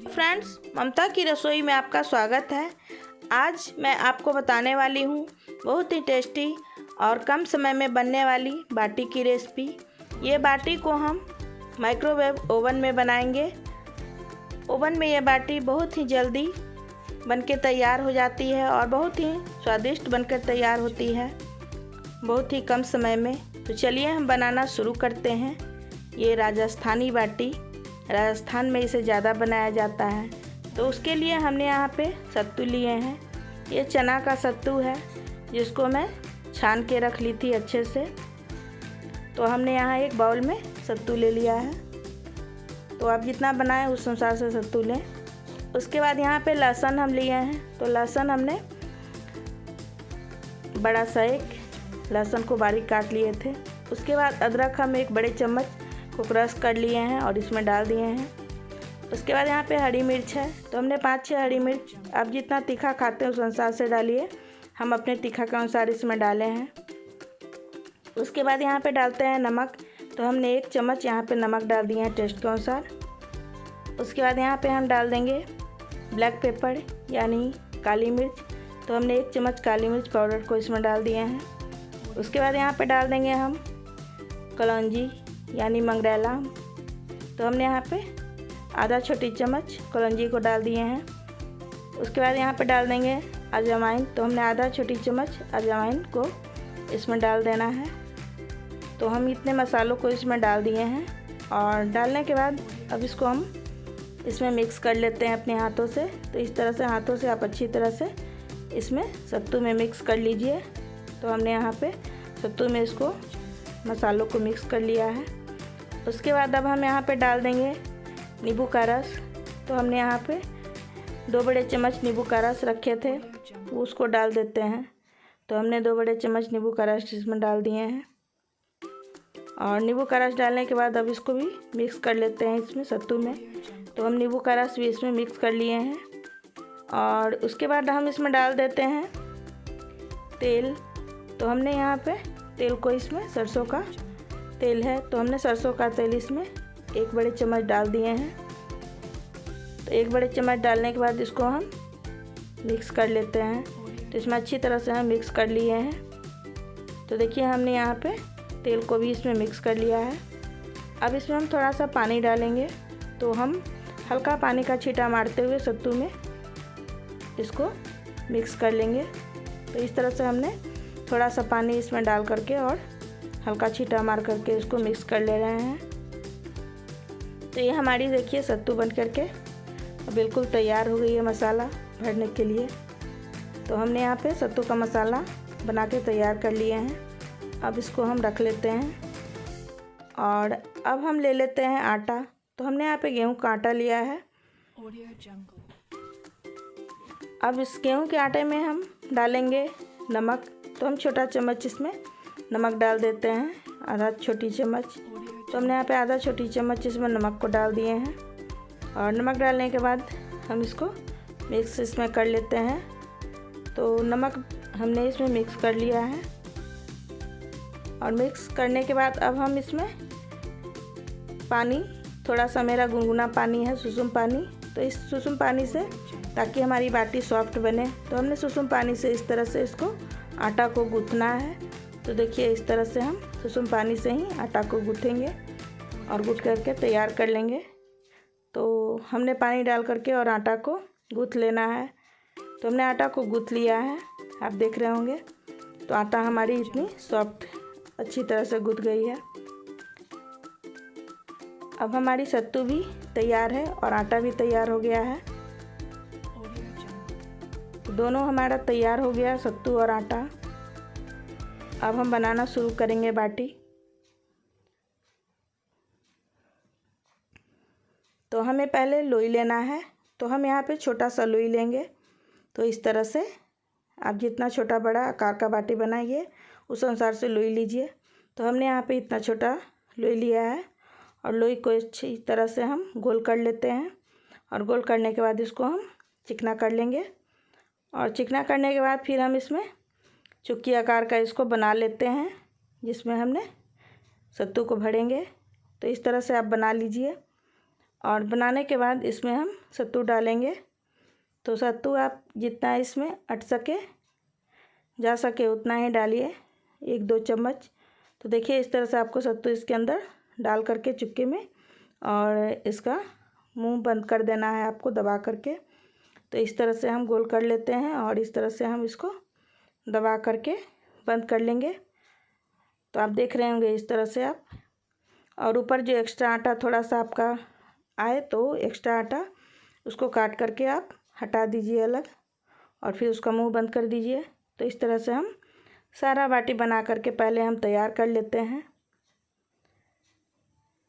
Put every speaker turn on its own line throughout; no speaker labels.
Friends, ममता की रसोई में आपका स्वागत है। आज मैं आपको बताने वाली हूँ बहुत ही टेस्टी और कम समय में बनने वाली बाटी की रेसिपी। ये बाटी को हम माइक्रोवेव ओवन में बनाएंगे। ओवन में ये बाटी बहुत ही जल्दी बनके तैयार हो जाती है और बहुत ही स्वादिष्ट बनकर तैयार होती है बहुत ही कम समय में। तो चलिए हम बनाना शुरू करते हैं। ये राजस्थानी बाटी, राजस्थान में इसे ज़्यादा बनाया जाता है। तो उसके लिए हमने यहाँ पे सत्तू लिए हैं। ये चना का सत्तू है जिसको मैं छान के रख ली थी अच्छे से। तो हमने यहाँ एक बाउल में सत्तू ले लिया है। तो आप जितना बनाएं उस अनुसार से सत्तू लें। उसके बाद यहाँ पे लहसुन हम लिए हैं। तो लहसुन हमने बड़ा सा एक लहसुन को बारीक काट लिए थे। उसके बाद अदरक हम एक बड़े चम्मच को क्रश कर लिए हैं और इसमें डाल दिए हैं। उसके बाद यहाँ पे हरी मिर्च है। तो हमने 5-6 हरी मिर्च, आप जितना तीखा खाते हैं उस अनुसार से डालिए। हम अपने तीखा के अनुसार इसमें डाले हैं। उसके बाद यहाँ पे डालते हैं नमक। तो हमने 1 चम्मच यहाँ पे नमक डाल दिए हैं टेस्ट के अनुसार। उसके बाद यहाँ पे हम डाल देंगे ब्लैक पेपर यानी काली मिर्च। तो हमने 1 चम्मच काली मिर्च पाउडर को इसमें डाल दिए हैं। उसके बाद यहाँ पे डाल देंगे हम कलौंजी यानी मंगरेला। तो हमने यहाँ पे आधा छोटी चम्मच कलौंजी को डाल दिए हैं। उसके बाद यहाँ पे डाल देंगे अजवाइन। तो हमने आधा छोटी चम्मच अजवाइन को इसमें डाल देना है। तो हम इतने मसालों को इसमें डाल दिए हैं और डालने के बाद अब इसको हम इसमें मिक्स कर लेते हैं अपने हाथों से। तो इस तरह से हाथों से आप अच्छी तरह से इसमें सत्तू में मिक्स कर लीजिए। तो हमने यहाँ पे सत्तू में इसको मसालों को मिक्स कर लिया है। उसके बाद अब हम यहाँ पे डाल देंगे नींबू का रस। तो हमने यहाँ पे 2 बड़े चम्मच नींबू का रस रखे थे, उसको डाल देते हैं। तो हमने 2 बड़े चम्मच नींबू का रस इसमें डाल दिए हैं और नींबू का रस डालने के बाद अब इसको भी मिक्स कर लेते हैं इसमें सत्तू में। तो हम नींबू का रस भी इसमें मिक्स कर लिए हैं और उसके बाद हम इसमें डाल देते हैं तेल। तो हमने यहाँ पे तेल को इसमें सरसों का तेल है, तो हमने सरसों का तेल इसमें 1 बड़े चम्मच डाल दिए हैं। तो 1 बड़े चम्मच डालने के बाद इसको हम मिक्स कर लेते हैं। तो इसमें अच्छी तरह से हम मिक्स कर लिए हैं। तो देखिए हमने यहाँ पे तेल को भी इसमें मिक्स कर लिया है। अब इसमें हम थोड़ा सा पानी डालेंगे। तो हम हल्का पानी का छींटा मारते हुए सत्तू में इसको मिक्स कर लेंगे। तो इस तरह से हमने थोड़ा सा पानी इसमें डाल करके और हल्का छींटा मार करके इसको मिक्स कर ले रहे हैं। तो ये हमारी देखिए सत्तू बन करके बिल्कुल तैयार हो गई है मसाला भरने के लिए। तो हमने यहाँ पे सत्तू का मसाला बना के तैयार कर लिए हैं। अब इसको हम रख लेते हैं और अब हम ले लेते हैं आटा। तो हमने यहाँ पे गेहूं का आटा लिया है। अब इस गेहूं के आटे में हम डालेंगे नमक। तो हम छोटा चम्मच इसमें नमक डाल देते हैं, आधा छोटी चम्मच। तो हमने यहाँ पे आधा छोटी चम्मच इसमें नमक को डाल दिए हैं और नमक डालने के बाद हम इसको मिक्स इसमें कर लेते हैं। तो नमक हमने इसमें मिक्स कर लिया है और मिक्स करने के बाद अब हम इसमें पानी, थोड़ा सा मेरा गुनगुना पानी है, सुसुम पानी। तो इस सुसुम पानी से, ताकि हमारी बाटी सॉफ्ट बने, तो हमने सुसुम पानी से इस तरह से इसको आटा को गूँथना है। तो देखिए इस तरह से हम सुसुम पानी से ही आटा को गूँथेंगे और गूँथ करके तैयार कर लेंगे। तो हमने पानी डाल करके और आटा को गूँथ लेना है। तो हमने आटा को गूँथ लिया है, आप देख रहे होंगे। तो आटा हमारी इतनी सॉफ्ट अच्छी तरह से गूँथ गई है। अब हमारी सत्तू भी तैयार है और आटा भी तैयार हो गया है। दोनों हमारा तैयार हो गया, सत्तू और आटा। अब हम बनाना शुरू करेंगे बाटी। तो हमें पहले लोई लेना है। तो हम यहाँ पे छोटा सा लोई लेंगे। तो इस तरह से आप जितना छोटा बड़ा आकार का बाटी बनाइए उस अनुसार से लोई लीजिए। तो हमने यहाँ पे इतना छोटा लोई लिया है और लोई को अच्छी तरह से हम गोल कर लेते हैं और गोल करने के बाद इसको हम चिकना कर लेंगे। और चिकना करने के बाद फिर हम इसमें चुटकी आकार का इसको बना लेते हैं जिसमें हमने सत्तू को भरेंगे। तो इस तरह से आप बना लीजिए और बनाने के बाद इसमें हम सत्तू डालेंगे। तो सत्तू आप जितना इसमें अट सके जा सके उतना ही डालिए, 1-2 चम्मच। तो देखिए इस तरह से आपको सत्तू इसके अंदर डाल करके चुक्के में, और इसका मुंह बंद कर देना है आपको दबा करके। तो इस तरह से हम गोल कर लेते हैं और इस तरह से हम इसको दबा करके बंद कर लेंगे। तो आप देख रहे होंगे इस तरह से आप, और ऊपर जो एक्स्ट्रा आटा थोड़ा सा आपका आए तो एक्स्ट्रा आटा उसको काट करके आप हटा दीजिए अलग, और फिर उसका मुंह बंद कर दीजिए। तो इस तरह से हम सारा बाटी बना करके पहले हम तैयार कर लेते हैं।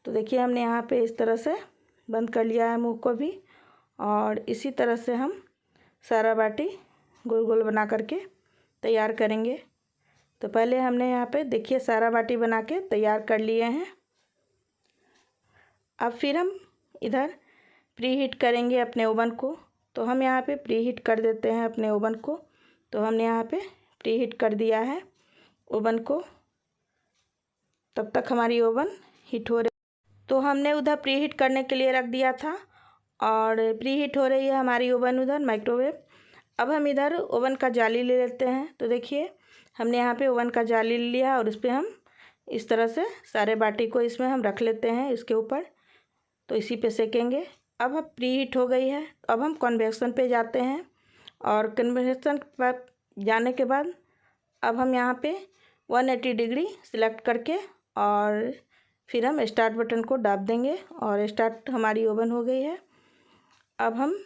तो देखिए हमने यहाँ पे इस तरह से बंद कर लिया है मुंह को भी, और इसी तरह से हम सारा बाटी गोल गोल बना करके तैयार करेंगे। तो पहले हमने यहाँ पे देखिए सारा बाटी बना के तैयार कर लिए हैं। अब फिर हम इधर प्री हीट करेंगे अपने ओवन को। तो हम यहाँ पे प्री हीट कर देते हैं अपने ओवन को। तो हमने यहाँ पे प्री हीट कर दिया है ओवन को। तब तक हमारी ओवन हीट हो रही, तो हमने उधर प्री हीट करने के लिए रख दिया था, और प्री हीट हो रही है हमारी ओवन उधर माइक्रोवेव। अब हम इधर ओवन का जाली ले लेते हैं। तो देखिए हमने यहाँ पे ओवन का जाली ले लिया, और उस पर हम इस तरह से सारे बाटी को इसमें हम रख लेते हैं इसके ऊपर। तो इसी पे सेकेंगे। अब हम प्री हीट हो गई है, अब हम कन्वेक्शन पे जाते हैं, और कन्वेक्शन पर जाने के बाद अब हम यहाँ पे 180 डिग्री सिलेक्ट करके और फिर हम स्टार्ट बटन को दाब देंगे, और स्टार्ट हमारी ओवन हो गई है। अब हम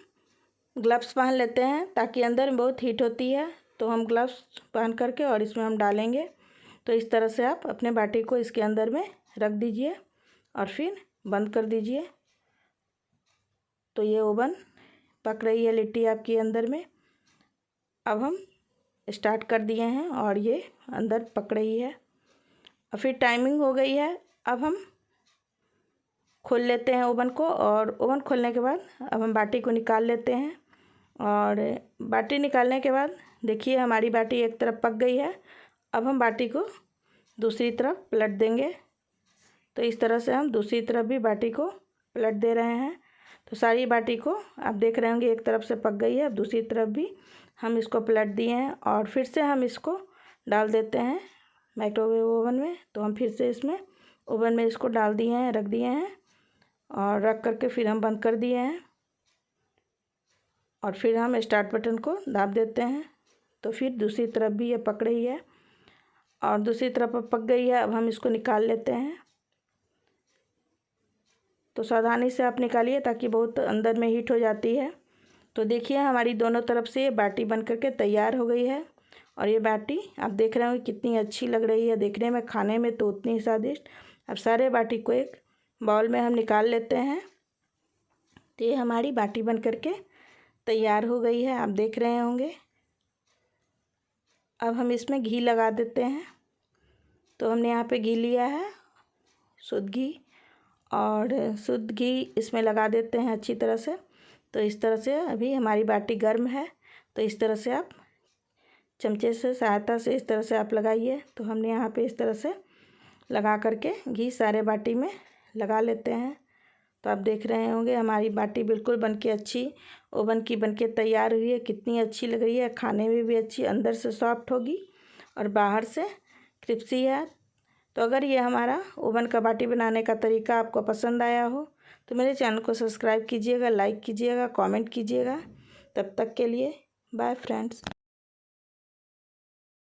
ग्लव्स पहन लेते हैं ताकि अंदर में बहुत हीट होती है, तो हम ग्लव्स पहन करके और इसमें हम डालेंगे। तो इस तरह से आप अपने बाटी को इसके अंदर में रख दीजिए और फिर बंद कर दीजिए। तो ये ओवन पक रही है लिट्टी आपकी अंदर में। अब हम स्टार्ट कर दिए हैं और ये अंदर पक रही है, और फिर टाइमिंग हो गई है। अब हम खोल लेते हैं ओवन को, और ओवन खोलने के बाद अब हम बाटी को निकाल लेते हैं। और बाटी निकालने के बाद देखिए हमारी बाटी एक तरफ पक गई है। अब हम बाटी को दूसरी तरफ पलट देंगे। तो इस तरह से हम दूसरी तरफ भी बाटी को पलट दे रहे हैं। तो सारी बाटी को आप देख रहे होंगे एक तरफ से पक गई है, अब दूसरी तरफ भी हम इसको पलट दिए हैं, और फिर से हम इसको डाल देते हैं माइक्रोवेव ओवन में। तो हम फिर से इसमें ओवन में इसको डाल दिए हैं, रख दिए हैं, और रख करके फिर हम बंद कर दिए हैं, और फिर हम स्टार्ट बटन को दाब देते हैं। तो फिर दूसरी तरफ भी ये पक रही है, और दूसरी तरफ अब पक गई है। अब हम इसको निकाल लेते हैं। तो सावधानी से आप निकालिए ताकि बहुत अंदर में हीट हो जाती है। तो देखिए हमारी दोनों तरफ से ये बाटी बन करके तैयार हो गई है, और ये बाटी आप देख रहे होंगे कितनी अच्छी लग रही है देखने में, खाने में तो उतनी ही स्वादिष्ट। अब सारे बाटी को एक बाउल में हम निकाल लेते हैं। तो ये हमारी बाटी बन करके तैयार हो गई है, आप देख रहे होंगे। अब हम इसमें घी लगा देते हैं। तो हमने यहाँ पे घी लिया है, शुद्ध घी, और शुद्ध घी इसमें लगा देते हैं अच्छी तरह से। तो इस तरह से अभी हमारी बाटी गर्म है, तो इस तरह से आप चमचे से सहायता से इस तरह से आप लगाइए। तो हमने यहाँ पे इस तरह से लगा करके घी सारे बाटी में लगा लेते हैं। तो आप देख रहे होंगे हमारी बाटी बिल्कुल बनके अच्छी ओवन की बनके तैयार हुई है। कितनी अच्छी लग रही है, खाने में भी अच्छी, अंदर से सॉफ्ट होगी और बाहर से क्रिस्पी है। तो अगर ये हमारा ओवन का बाटी बनाने का तरीका आपको पसंद आया हो तो मेरे चैनल को सब्सक्राइब कीजिएगा, लाइक कीजिएगा, कमेंट कीजिएगा। तब तक के लिए बाय फ्रेंड्स।